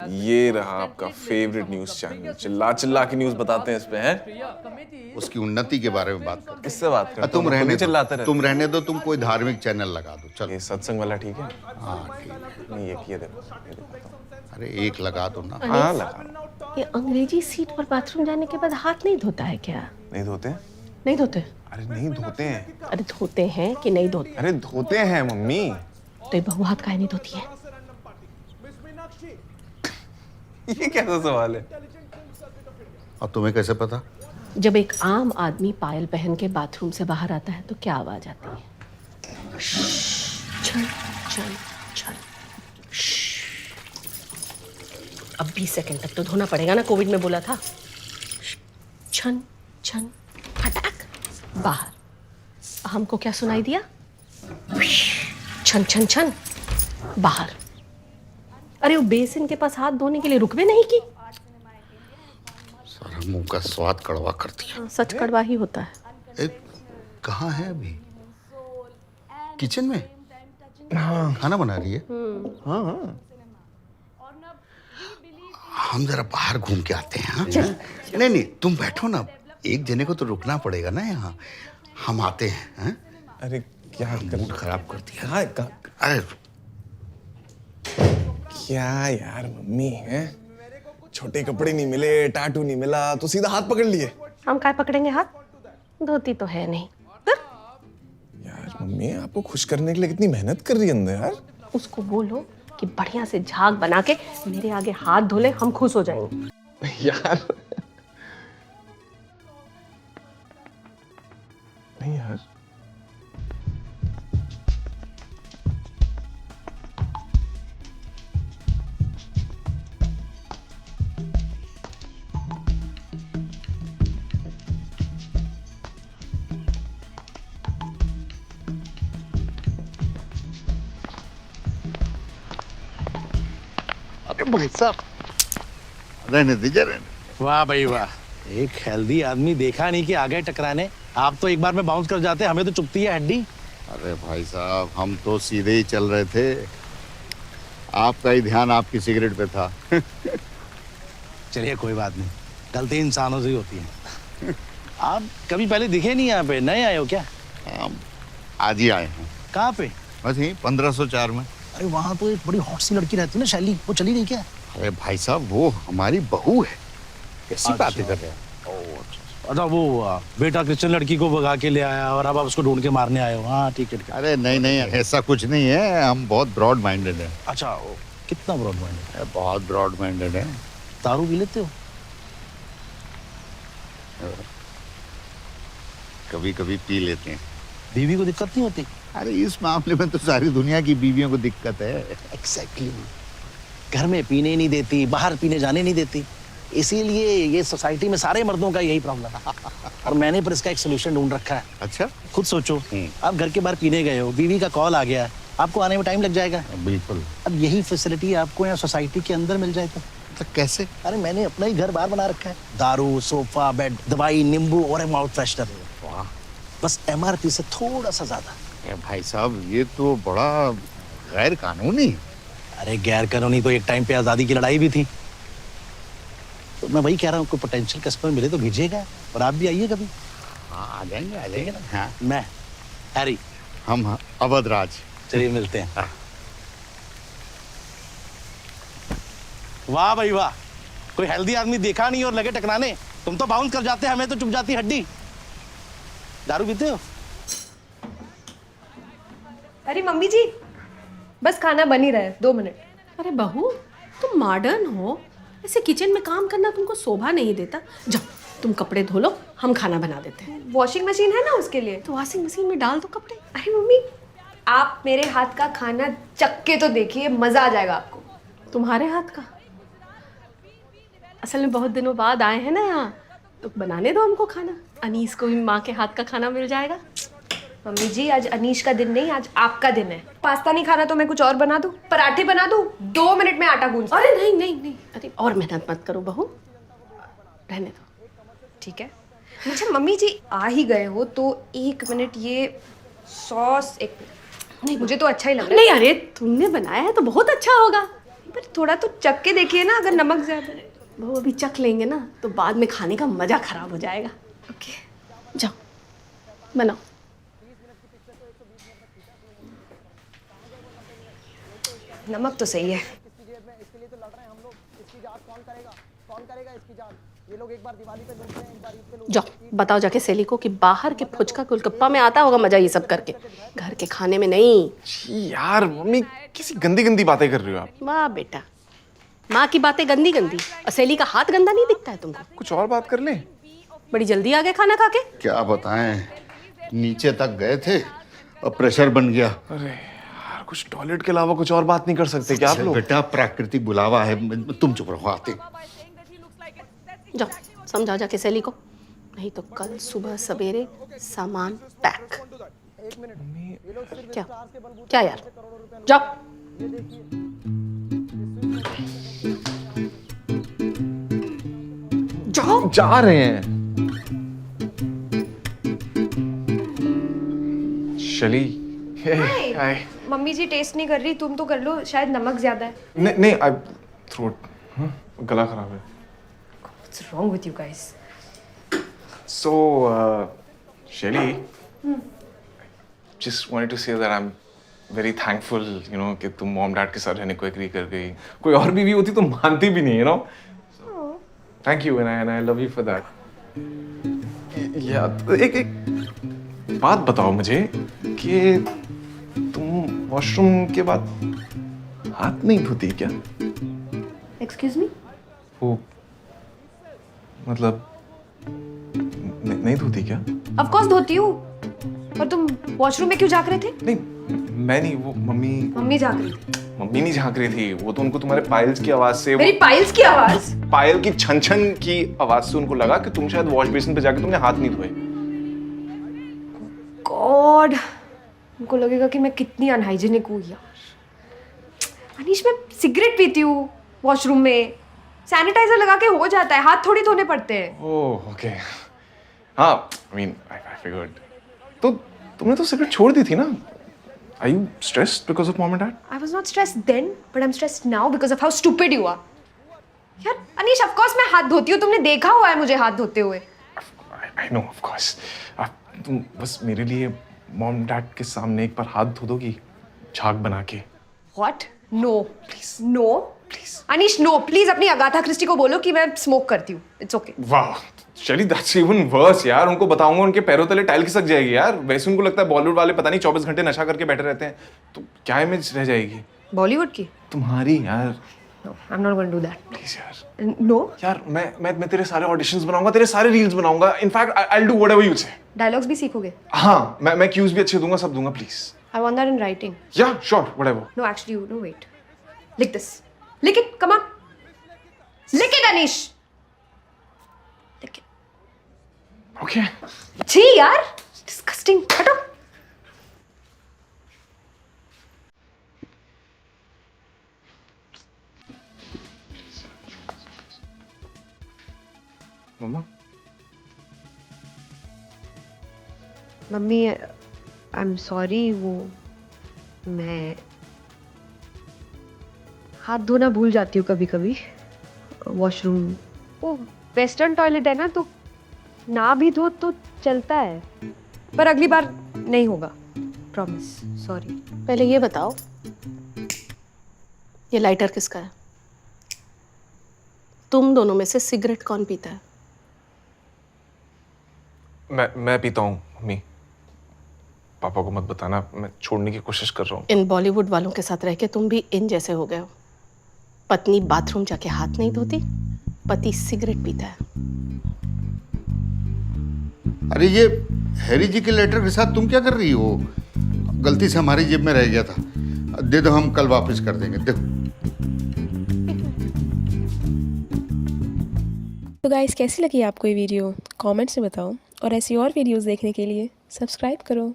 ये रहा आपका फेवरेट न्यूज चैनल, चिल्ला चिल्ला के न्यूज बताते हैं इस पे हैं। उसकी उन्नति के बारे में बात कर। किससे बात करते तुम रहने दो, चिल्लाते रहते। तुम रहने दो, तुम कोई धार्मिक चैनल लगा दो। चलो ये सत्संग वाला ठीक है? हाँ ठीक है। नहीं ये देखो, ये दिखाता हूं। अरे एक लगा दो ना। हाँ लगा। ये अंग्रेजी सीट पर बाथरूम जाने के बाद हाथ नहीं धोता है क्या? नहीं धोते? नहीं धोते? अरे नहीं धोते हैं। अरे धोते हैं कि नहीं धोते? अरे धोते हैं मम्मी। तो ये बहू हाथ काहे नहीं धोती है? ये कैसा सवाल है? और तुम्हें कैसे पता? जब एक आम आदमी पायल पहन के बाथरूम से बाहर आता है तो क्या आवाज आती है? छन छन छन। अब 20 सेकंड तक तो धोना पड़ेगा ना, कोविड में बोला था। छन छन फटाक बाहर। हमको क्या सुनाई दिया? छन छन छन बाहर। अरे वो बेसिन के पास हाथ धोने के लिए रुकवे नहीं की? सारा मुंह का स्वाद कड़वा कर दिया। सच कड़वा ही होता है। कहाँ है अभी? किचन में? हाँ खाना बना रही है। हाँ हाँ। हम जरा बाहर घूम के आते हैं। हाँ? नहीं नहीं तुम बैठो ना, एक जने को तो रुकना पड़ेगा ना यहाँ। हम आते हैं। हाँ? अरे क्या मूड खराब कर दिया। अरे अरे क्या यार मम्मी है, छोटे कपड़े नहीं मिले, टाटू नहीं मिला तो सीधा हाथ पकड़ लिए। हम काय पकड़ेंगे हाथ? धोती तो है नहीं। यार मम्मी आपको खुश करने के लिए कितनी मेहनत कर रही है अंदर यार। उसको बोलो कि बढ़िया से झाग बना के मेरे आगे हाथ धोले, हम खुश हो जाएंगे। यार नहीं यार। भाई साहब रहने दीजिए, रहने। वाह भाई वाह, एक हेल्दी आदमी देखा नहीं कि आ गए टकराने। आप तो एक बार में बाउंस कर जाते, हमें तो चुभती है हड्डी। अरे भाई साहब हम तो सीधे ही चल रहे थे, आपका ही ध्यान आपकी सिगरेट पे था। चलिए कोई बात नहीं, गलती इंसानों से ही होती है। आप कभी पहले दिखे नहीं यहाँ पे, नए आए हो क्या? हम आज ही आए हैं। कहाँ पे? बस यहीं 1504 में। अरे वहाँ तो एक बड़ी हॉट सी लड़की रहती है ना शैली, वो चली नहीं क्या? अरे भाई साहब वो हमारी बहू है। कैसी बातें कर रहे हैं? अच्छा वो बेटा क्रिश्चियन लड़की को भगा के ले आया और अब आप उसको ढूंढ के मारने आए हो। हाँ ठीक है। अरे नहीं नहीं ऐसा कुछ नहीं है, हम बहुत ब्रॉड माइंडेड है। अच्छा कितना ब्रॉड माइंडेड है? बहुत ब्रॉड माइंडेड है। दारू पी लेते हो? कभी कभी पी लेते हैं। बीवी को दिक्कत नहीं होती? अरे इस मामले में तो सारी दुनिया की बीवियों को दिक्कत है। एग्जैक्टली। घर में पीने नहीं देती, बाहर पीने जाने नहीं देती, इसीलिए ये सोसाइटी में सारे मर्दों का यही प्रॉब्लम है। और मैंने पर इसका एक सोल्यूशन ढूंढ रखा है। अच्छा खुद सोचो, आप घर के बाहर पीने गए हो, बीवी का कॉल आ गया, आपको आने में टाइम लग जाएगा। बिल्कुल। अब यही फैसिलिटी आपको यहाँ सोसाइटी के अंदर मिल जाए तो कैसे? अरे मैंने अपना ही घर बाहर बना रखा है। दारू, सोफा, बेड, दवाई, नींबू और एक माउथ फ्रेशनर। वाह। बस MRP से थोड़ा सा ज्यादा। भाई साहब ये तो बड़ा गैर कानूनी। अरे गैर कानूनी तो एक टाइम पे आजादी की लड़ाई भी थी। तो मैं वही कह रहा हूँ, कोई पोटेंशियल कस्टमर मिले तो भेजिएगा, और आप भी आइए कभी। हाँ आ जाएंगे ना। हाँ मैं हैरी, हम अवध राज। चलिए मिलते हैं। वाह भाई वाह, कोई हेल्दी आदमी देखा नहीं और लगे टकराने। तुम तो बाउंस कर जाते, हमें तो चुप जाती हड्डी। दारू पीते हो? अरे मम्मी जी बस खाना बन ही रहा है, 2 मिनट। अरे बहू तुम मॉडर्न हो, ऐसे किचन में काम करना तुमको शोभा नहीं देता। जाओ तुम कपड़े धो लो, हम खाना बना देते हैं। वॉशिंग मशीन है ना उसके लिए। तो वॉशिंग मशीन में डाल दो कपड़े। अरे मम्मी आप मेरे हाथ का खाना चख के तो देखिए, मजा आ जाएगा आपको। तुम्हारे हाथ का? असल में बहुत दिनों बाद आए हैं ना यहाँ, तो बनाने दो हमको खाना। अनीस को भी माँ के हाथ का खाना मिल जाएगा। मम्मी जी आज अनीश का दिन नहीं, आज आपका दिन है। पास्ता नहीं खाना तो मैं कुछ और बना दूं, पराठे बना दूं, 2 मिनट में आटा गूंज। अरे नहीं नहीं नहीं, अरे और मेहनत मत करो बहू, रहने दो। ठीक है। अच्छा मम्मी जी आ ही गए हो तो 1 मिनट, ये सॉस 1 मिनट। नहीं मुझे तो अच्छा ही लग रहा है। नहीं अरे तुमने बनाया है तो बहुत अच्छा होगा। पर थोड़ा तो चख के देखिए ना, अगर नमक ज्यादा है। वो अभी चख लेंगे ना तो बाद में खाने का मजा खराब हो जाएगा। ओके, जाओ बनाओ। नमक तो सही है। जाओ बताओ जाके सेली को कि बाहर के फुचका गोलगप्पा में आता होगा मजा ये सब करके, घर के खाने में नहीं। छी यार मम्मी, किसी गंदी गंदी बातें कर रही हो आप। वाह बेटा, माँ की बातें गंदी गंदी और सेली का हाथ गंदा नहीं दिखता है तुमको? कुछ और बात कर ले। बड़ी जल्दी आ गए खाना खा के। क्या बताएं, नीचे तक गए थे और प्रेशर बन गया। अरे यार, कुछ टॉयलेट के अलावा कुछ और बात नहीं कर सकते क्या आप लोग? बेटा प्राकृतिक बुलावा है, तुम चुप रहो, आते। जाओ समझाओ जाके सेली को, नहीं तो कल सुबह सवेरे सामान पैक। क्या क्या यार, जाओ। जाओ। जा रहे हैं। शली, हाय। मम्मी जी टेस्ट नहीं कर रही, तुम तो कर लो, शायद नमक ज्यादा है। नहीं नहीं, आई थ्रोट, गला खराब है। What's wrong with you guys? So, Shelly, just wanted to say that I'm very thankful, you know, कि तुम मॉम डैड के साथ रहने को एग्री कर गई। कोई और बीवी होती तो मानती भी नहीं, you know. So, thank you and I love you for that. एक बात बताओ मुझे कि तुम वॉशरूम के बाद हाथ नहीं धोती क्या? Excuse me? वो मतलब नहीं धोती क्या? Of course धोती हूँ। और तुम वॉशरूम में क्यों झांक रहे थे? नहीं, मैं नहीं, वो मम्मी। मम्मी झांक रही थी। मम्मी नहीं झांक रही थी, वो तो उनको तुम्हारे पायल्स की आवाज से, मेरी पायल्स की आवाज? पायल की छन छन की आवाज से उनको लगा कि तुम शायद वॉश बेसिन पे जाके तुमने हाथ नहीं धोए। गॉड, उनको लगेगा कि मैं कितनी अनहाइजीनिक हूँ यार। अनीश, मैं सिगरेट पीती हूँ वॉशरूम में, सैनिटाइजर लगा के हो जाता है, हाथ थोड़ी धोने पड़ते हैं। ओह ओके, हाँ, I mean, I figured. तो तुमने तो सिगरेट छोड़ दी थी ना? Are you stressed because of mom and dad? I was not stressed then, but I'm stressed now because of how stupid you are. यार अनीश, of course मैं हाथ धोती हूँ, तुमने देखा हुआ है मुझे हाथ धोते हुए। I know, of course. तुम बस मेरे लिए मॉम डैड के सामने एक बार हाथ धो दोगी, झाग बना के। What? No. Please. No. Please. Anish, no please, अपनी अगाथा क्रिस्टी को बोलो कि मैं स्मोक करती हूँ। It's okay. वाह शैली, दैट्स इवन वर्स यार। उनको बताऊंगा, उनके पैरों तले टाइल खिसक जाएगी यार। वैसे उनको लगता है बॉलीवुड वाले पता नहीं 24 घंटे नशा करके बैठे रहते हैं, तो क्या इमेज रह जाएगी बॉलीवुड की? तुम्हारी यार। No, I am not going to do that. Please यार। नो यार मैं तेरे सारे ऑडिशंस बनाऊंगा, तेरे सारे रील्स बनाऊंगा। In fact I will do whatever you से। डायलॉग्स भी सीखोगे? हाँ, मैं क्यूज भी अच्छे दूंगा, सब दूंगा, please. I want that in writing. Yeah sure, whatever. No actually, you know, wait, लिख दिस, लिख इट, कम ऑन, लिख इट अनीश, लिख इट। ओके। छी यार, डिस्गस्टिंग, हटो। मम्मा, मम्मी, आई एम सॉरी, वो मैं हाथ धोना भूल जाती हूँ कभी कभी वॉशरूम। वो वेस्टर्न टॉयलेट है ना, तो ना भी धो तो चलता है, पर अगली बार नहीं होगा, प्रॉमिस, सॉरी। पहले ये बताओ, ये लाइटर किसका है? तुम दोनों में से सिगरेट कौन पीता है? मैं पीता हूँ मम्मी। पापा को मत बताना, मैं छोड़ने की कोशिश कर रहा हूँ। इन बॉलीवुड वालों के साथ रह के तुम भी इन जैसे हो गए हो। पत्नी बाथरूम जाके हाथ नहीं धोती, पति सिगरेट पीता है। अरे ये हैरी जी के लेटर के साथ तुम क्या कर रही हो? गलती से हमारी जेब में रह गया था, दे दो, हम कल वापस कर देंगे। देखो। तो गाइस, कैसी लगी आपको ये वीडियो? कमेंट्स में बताओ, और ऐसी और वीडियोस देखने के लिए सब्सक्राइब करो।